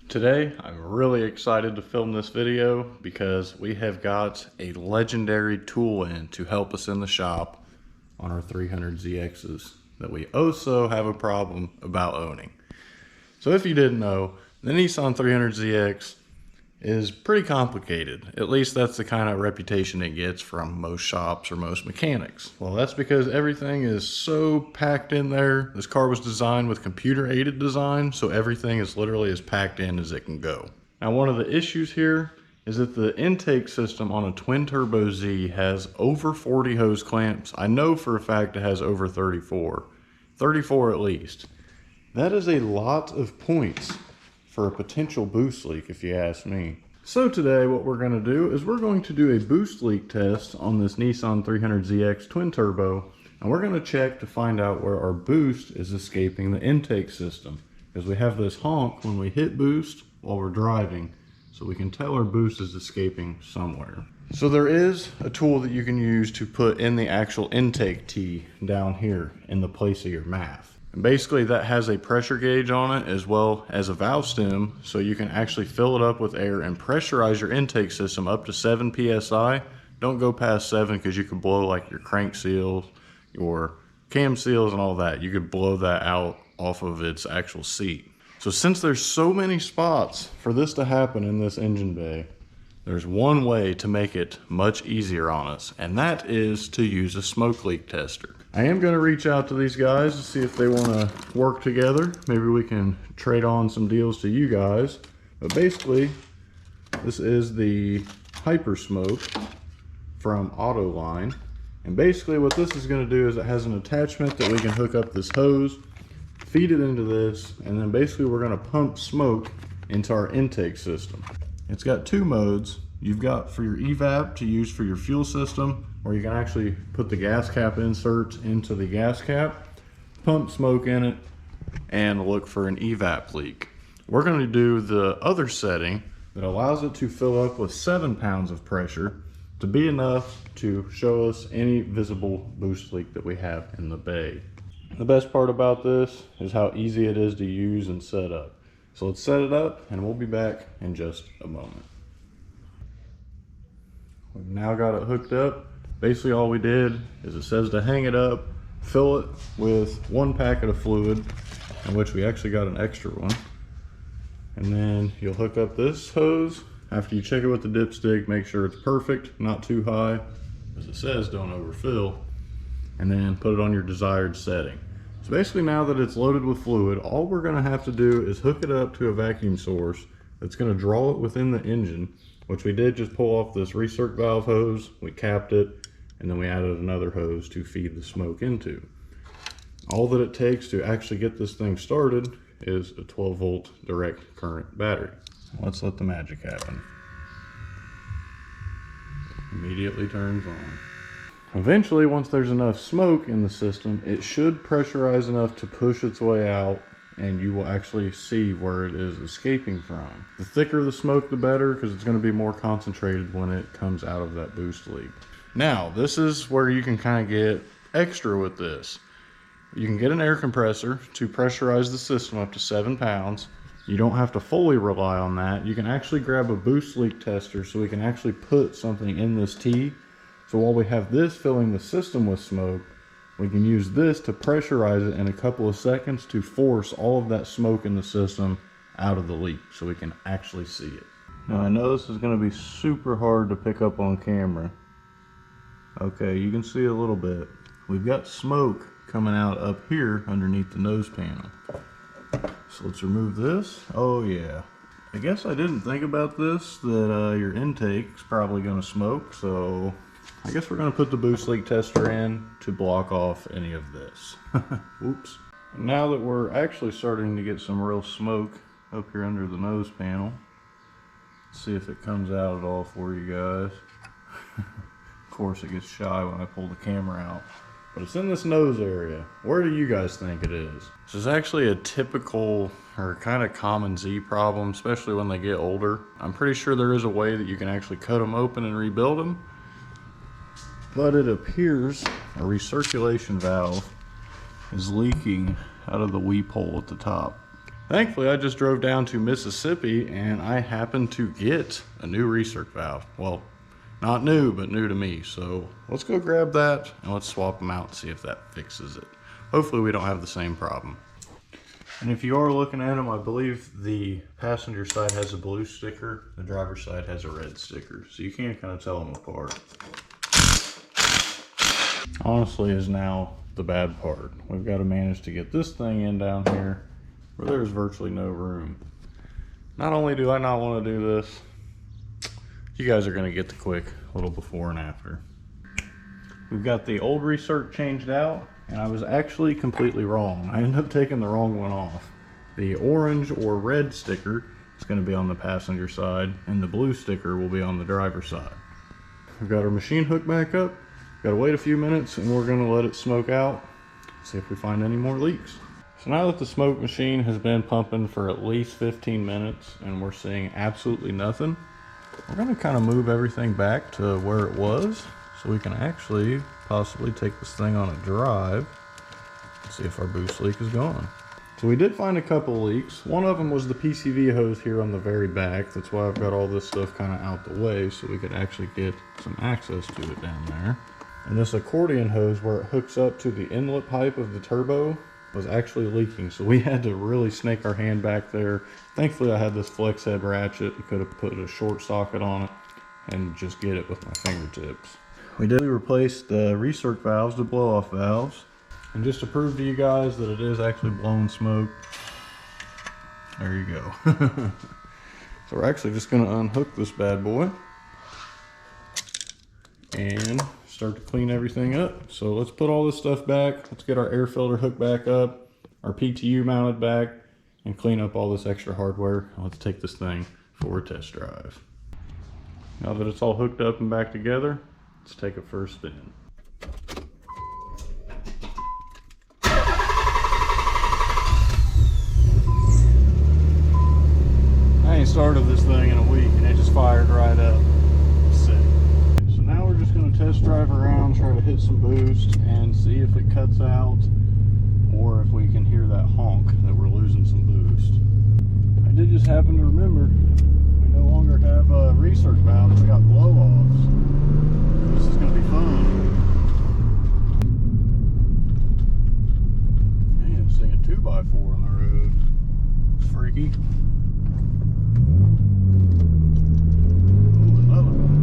Today, I'm really excited to film this video because we have got a legendary tool in to help us in the shop on our 300ZXs that we also have a problem about owning. So if you didn't know, the Nissan 300ZX is pretty complicated. At least that's the kind of reputation it gets from most shops or most mechanics. Well, that's because everything is so packed in there. This car was designed with computer-aided design, so everything is literally as packed in as it can go. Now, one of the issues here is that the intake system on a twin-turbo Z has over 40 hose clamps. I know for a fact it has over 34 at least. That is a lot of points for a potential boost leak, if you ask me. So today what we're going to do is we're going to do a boost leak test on this Nissan 300ZX twin turbo, and we're going to check to find out where our boost is escaping the intake system, because we have this honk when we hit boost while we're driving, so we can tell our boost is escaping somewhere. So there is a tool that you can use to put in the actual intake tee down here in the place of your math. Basically, that has a pressure gauge on it as well as a valve stem, so you can actually fill it up with air and pressurize your intake system up to 7 psi. Don't go past 7 because you could blow like your crank seals, your cam seals and all that. You could blow that out off of its actual seat. So since there's so many spots for this to happen in this engine bay, there's one way to make it much easier on us, and that is to use a smoke leak tester. I am going to reach out to these guys to see if they want to work together. Maybe we can trade on some deals to you guys. But basically, this is the Hyper Smoke from Autoline. And basically what this is going to do is it has an attachment that we can hook up this hose, feed it into this, and then basically we're going to pump smoke into our intake system. It's got two modes. You've got for your evap to use for your fuel system, or you can actually put the gas cap inserts into the gas cap, pump smoke in it, and look for an evap leak. We're going to do the other setting that allows it to fill up with 7 pounds of pressure to be enough to show us any visible boost leak that we have in the bay. The best part about this is how easy it is to use and set up. So let's set it up and we'll be back in just a moment. We've now got it hooked up. Basically all we did is it says to hang it up, fill it with 1 packet of fluid, in which we actually got an extra one. And then you'll hook up this hose. After you check it with the dipstick, make sure it's perfect, not too high. As it says, don't overfill. And then put it on your desired setting. So basically now that it's loaded with fluid, all we're gonna have to do is hook it up to a vacuum source that's gonna draw it within the engine, which we did just pull off this recirc valve hose, we capped it, and then we added another hose to feed the smoke into. All that it takes to actually get this thing started is a 12-volt direct current battery. Let's let the magic happen. Immediately turns on. Eventually, once there's enough smoke in the system, it should pressurize enough to push its way out, and you will actually see where it is escaping from. The thicker the smoke, the better, because it's going to be more concentrated when it comes out of that boost leak. Now, this is where you can kind of get extra with this. You can get an air compressor to pressurize the system up to 7 pounds. You don't have to fully rely on that. You can actually grab a boost leak tester so we can actually put something in this tee. So while we have this filling the system with smoke, we can use this to pressurize it in a couple of seconds to force all of that smoke in the system out of the leak so we can actually see it. Now I know this is going to be super hard to pick up on camera. Okay, you can see a little bit. We've got smoke coming out up here underneath the nose panel. So let's remove this. Oh yeah. I guess I didn't think about this, that your intake's probably going to smoke, so I guess we're going to put the boost leak tester in to block off any of this. Oops. Now that we're actually starting to get some real smoke up here under the nose panel, let's see if it comes out at all for you guys. Of course it gets shy when I pull the camera out. But it's in this nose area. Where do you guys think it is? This is actually a typical or kind of common Z problem, especially when they get older. I'm pretty sure there is a way that you can actually cut them open and rebuild them. But it appears a recirculation valve is leaking out of the weep hole at the top. Thankfully, I just drove down to Mississippi and I happened to get a new recirc valve. Well, not new, but new to me. So let's go grab that and let's swap them out and see if that fixes it. Hopefully we don't have the same problem. And if you are looking at them, I believe the passenger side has a blue sticker, the driver's side has a red sticker. So you can kind of tell them apart. Honestly is now the bad part. We've got to manage to get this thing in down here where there's virtually no room. Not only do I not want to do this, you guys are going to get the quick little before and after. We've got the old recirc changed out, and I was actually completely wrong. I ended up taking the wrong one off. The orange or red sticker is going to be on the passenger side, and the blue sticker will be on the driver's side. We've got our machine hooked back up. Got to wait a few minutes, and we're going to let it smoke out, see if we find any more leaks. So now that the smoke machine has been pumping for at least 15 minutes, and we're seeing absolutely nothing, we're going to kind of move everything back to where it was, so we can actually possibly take this thing on a drive and see if our boost leak is gone. So we did find a couple of leaks. One of them was the PCV hose here on the very back. That's why I've got all this stuff kind of out the way so we could actually get some access to it down there. And this accordion hose where it hooks up to the inlet pipe of the turbo was actually leaking. So we had to really snake our hand back there. Thankfully I had this flex head ratchet. I could have put a short socket on it and just get it with my fingertips. We did replace the recirc valves, the blow off valves. And just to prove to you guys that it is actually blowing smoke, there you go. So we're actually just going to unhook this bad boy and start to clean everything up. So let's put all this stuff back. Let's get our air filter hooked back up, our PTU mounted back, and clean up all this extra hardware. Let's take this thing for a test drive. Now that it's all hooked up and back together, let's take a first spin. I ain't started this thing in a week and it just fired right up. Sick. So now we're just going to test drive around, try to hit some boost and see if it cuts out or if we can hear that honk that we're losing some boost. I did just happen to remember we no longer have recirc valves, we got blow-offs. This is going to be fun. Man, seeing a 2x4 on the road. It's freaky. Ooh, another one.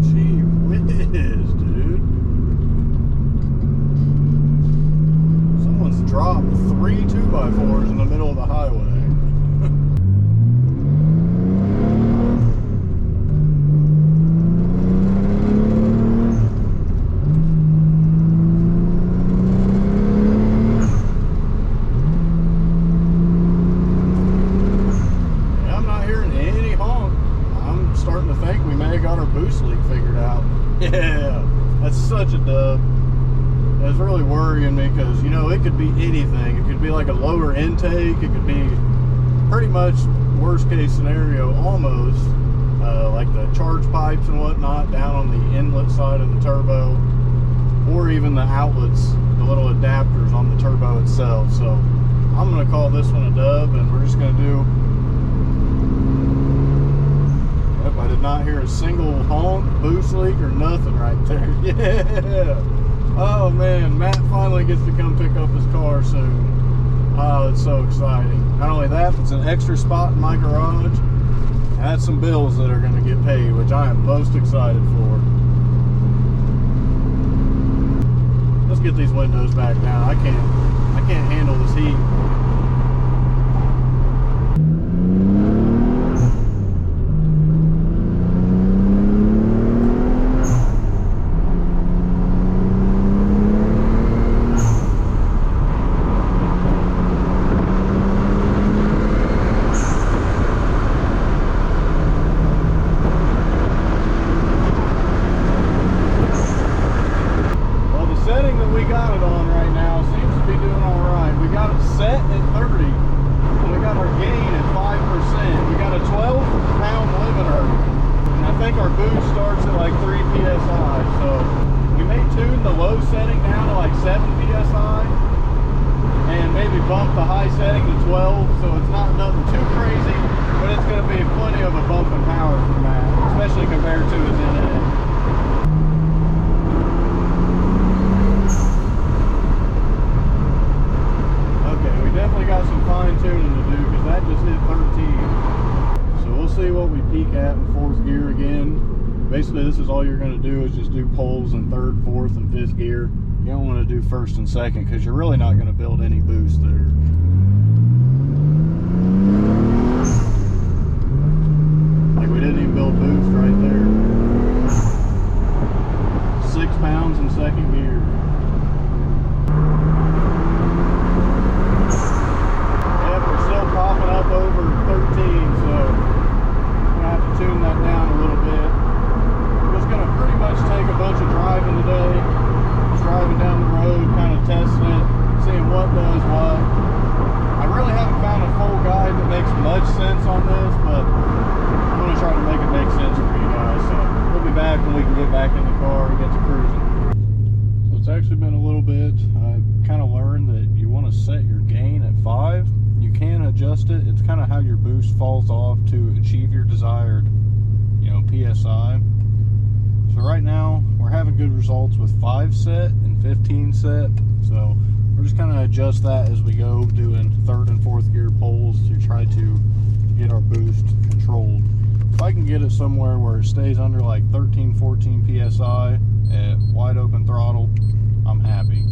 Gee whiz, dude. Someone's dropped 3 2x4s in the middle of the highway. Yeah, that's such a dub. It's really worrying me because, you know, it could be anything. It could be like a lower intake. It could be pretty much worst case scenario almost, like the charge pipes and whatnot down on the inlet side of the turbo, or even the outlets, the little adapters on the turbo itself. So I'm going to call this one a dub, and we're just going to do... Yep, I did not hear a single honk, boost leak, or nothing right there. Yeah! Oh man, Matt finally gets to come pick up his car soon. Oh, it's so exciting. Not only that, it's an extra spot in my garage. And that's some bills that are going to get paid, which I am most excited for. Let's get these windows back down. I can't handle this heat. and maybe bump the high setting to 12, so it's not nothing too crazy, but it's going to be plenty of a bump in power for Matt, especially compared to his NA. Definitely got some fine tuning to do because that just hit 13. So we'll see what we peak at in fourth gear again. Basically, this is all you're going to do is just do poles in third, fourth, and fifth gear. You don't want to do first and second because you're really not going to build any boost there. Like we didn't even build boost right there. 6 pounds in second gear. Popping up over 13, so I'm gonna have to tune that down a little bit. I'm just gonna pretty much take a bunch of driving today, just driving down the road, kind of testing it, seeing what does what. I really haven't found a full guide that makes much sense on this, but I'm gonna try to make it make sense for you guys. So we'll be back when we can get back in the car and get to cruising. So it's actually been a little bit. I kind of learned that you want to set your gain at 5. You can adjust it. It's kind of how your boost falls off to achieve your desired, PSI. So right now we're having good results with 5 set and 15 set. So we're just kind of adjust that as we go, doing third and fourth gear pulls to try to get our boost controlled. If I can get it somewhere where it stays under like 13, 14 PSI at wide open throttle, I'm happy.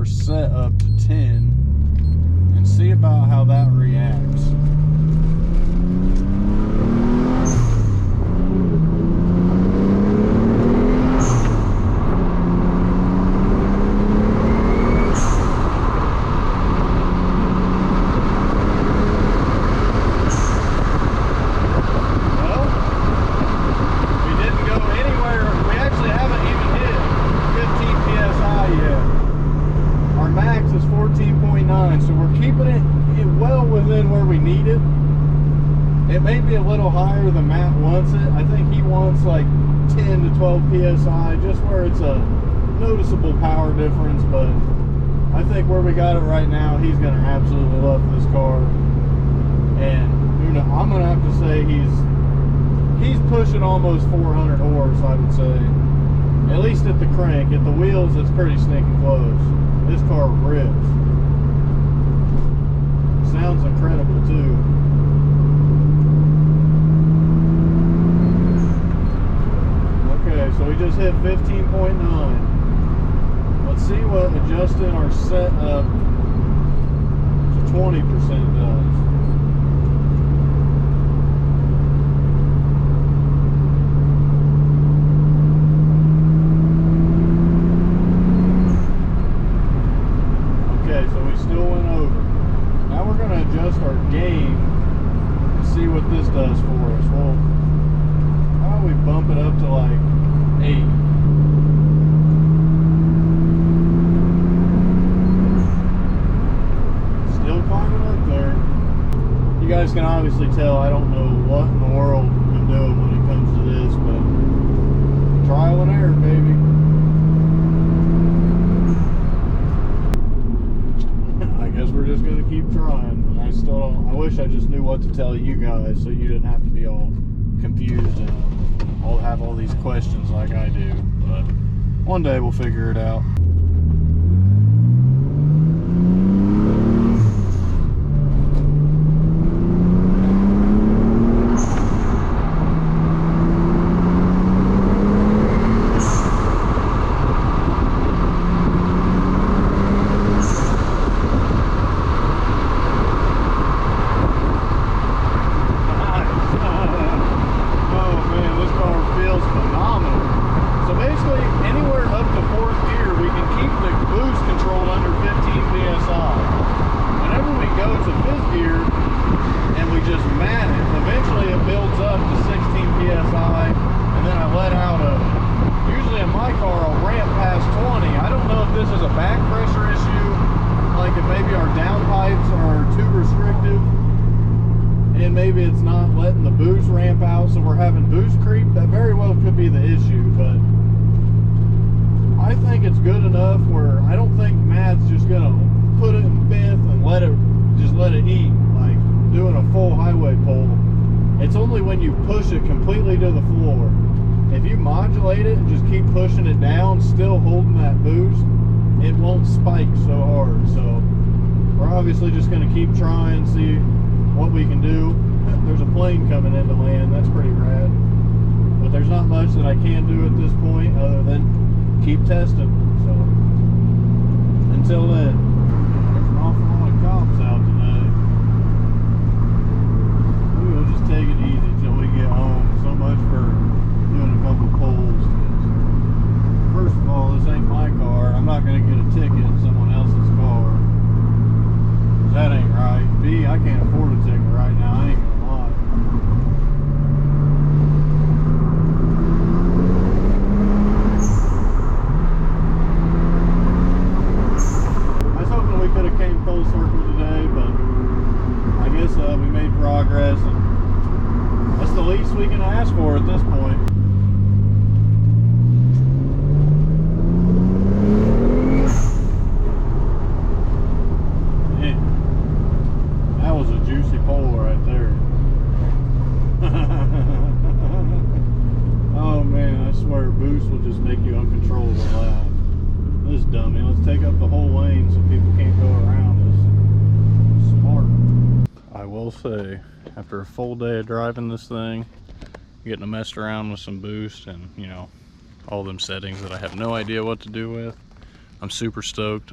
Set up to 10 and see about how that reacts. Well, we didn't go anywhere. We actually haven't even hit 15 PSI yet. Our max is 14.9, so we're keeping it well within where we need it. It may be a little higher than Matt wants it. I think he wants like 10 to 12 PSI, just where it's a noticeable power difference, but I think where we got it right now, he's going to absolutely love this car. And I'm going to have to say he's pushing almost 400 horse, I would say. At least at the crank. At the wheels, it's pretty sneaking close. This car rips. Sounds incredible too. Okay, so we just hit 15.9. Let's see what adjusting our setup to 20% does. Our gain and see what this does for us. Well, how about we bump it up to like 8? Still climbing up there. You guys can obviously tell I don't know what in the world I'm doing when it comes to this, but trial and error, baby. just gonna keep trying. I still don't, I wish I just knew what to tell you guys so you didn't have to be all confused and all have all these questions like I do. But one day we'll figure it out. Maybe it's not letting the boost ramp out, so we're having boost creep. That very well could be the issue, but I think it's good enough where I don't think Matt's just gonna put it in fifth and let it eat, like doing a full highway pull. It's only when you push it completely to the floor. If you modulate it and just keep pushing it down, still holding that boost, it won't spike so hard. So we're obviously just gonna keep trying, see what we can do. There's a plane coming in to land, that's pretty rad. But there's not much that I can do at this point other than keep testing. So until then, there's an awful lot of cops out today. Maybe we'll just take it easy till we get home. So much for doing a couple pulls. First of all, this ain't my car. I'm not gonna get a ticket in someone else's car. That ain't right. B, I can't afford a ticket right now, I ain't gonna lie. I was hoping we could have came full circle today, but I guess we made progress, and that's the least we can ask for at this point. Oh man, I swear boost will just make you uncontrollable loud. This dummy, let's take up the whole lane so people can't go around us. Smart. I will say, after a full day of driving this thing, getting to mess around with some boost and, you know, all them settings that I have no idea what to do with, I'm super stoked.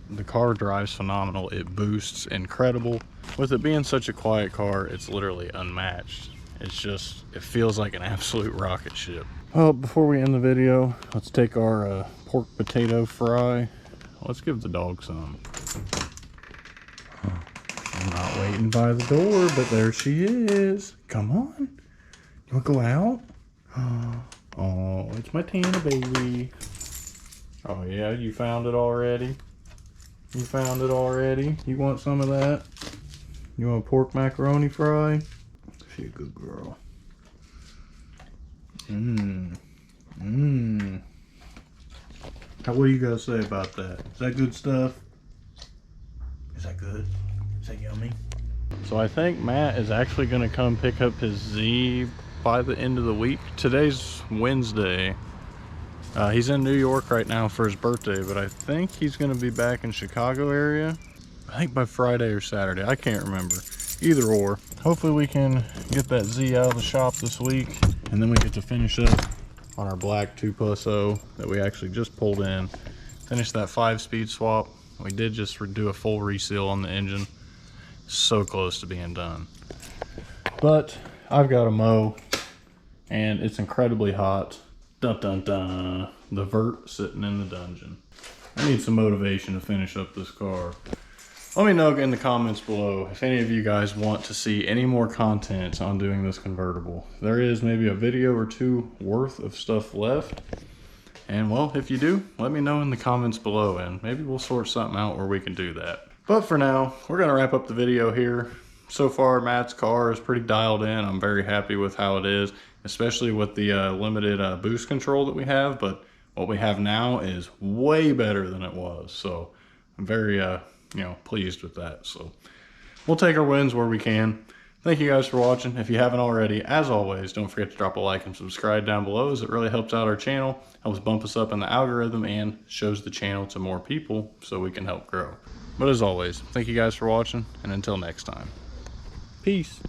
The car drives phenomenal. It boosts incredible. With it being such a quiet car, it's literally unmatched. It's just, it feels like an absolute rocket ship. Well, before we end the video, let's take our pork potato fry. Let's give the dog some. I'm not waiting by the door, but there she is. Come on. You want to go out? Oh, it's my Tana baby. Oh yeah, you found it already? You found it already? You want some of that? You want a pork macaroni fry? She a good girl. What do you guys say about that? Is that good stuff? Is that good? Is that yummy? So I think Matt is actually gonna come pick up his Z by the end of the week. Today's Wednesday. He's in New York right now for his birthday, but I think he's gonna be back in Chicago area. I think by Friday or Saturday, I can't remember. Either or. Hopefully we can get that Z out of the shop this week, and then we get to finish up on our black 2+0 that we actually just pulled in. Finish that 5-speed swap. We did just do a full reseal on the engine. So close to being done. But I've got a mow, and it's incredibly hot. Dun dun dun. The vert sitting in the dungeon. I need some motivation to finish up this car. Let me know in the comments below if any of you guys want to see any more content on doing this convertible. There is maybe a video or two worth of stuff left. And well, if you do, let me know in the comments below and maybe we'll sort something out where we can do that. But for now, we're gonna wrap up the video here. So far, Matt's car is pretty dialed in. I'm very happy with how it is, especially with the limited boost control that we have. But what we have now is way better than it was. So I'm very pleased with that. So we'll take our wins where we can. Thank you guys for watching. If you haven't already, as always, don't forget to drop a like and subscribe down below, as it really helps out our channel, helps bump us up in the algorithm, and shows the channel to more people so we can help grow. But as always, thank you guys for watching, and until next time, peace.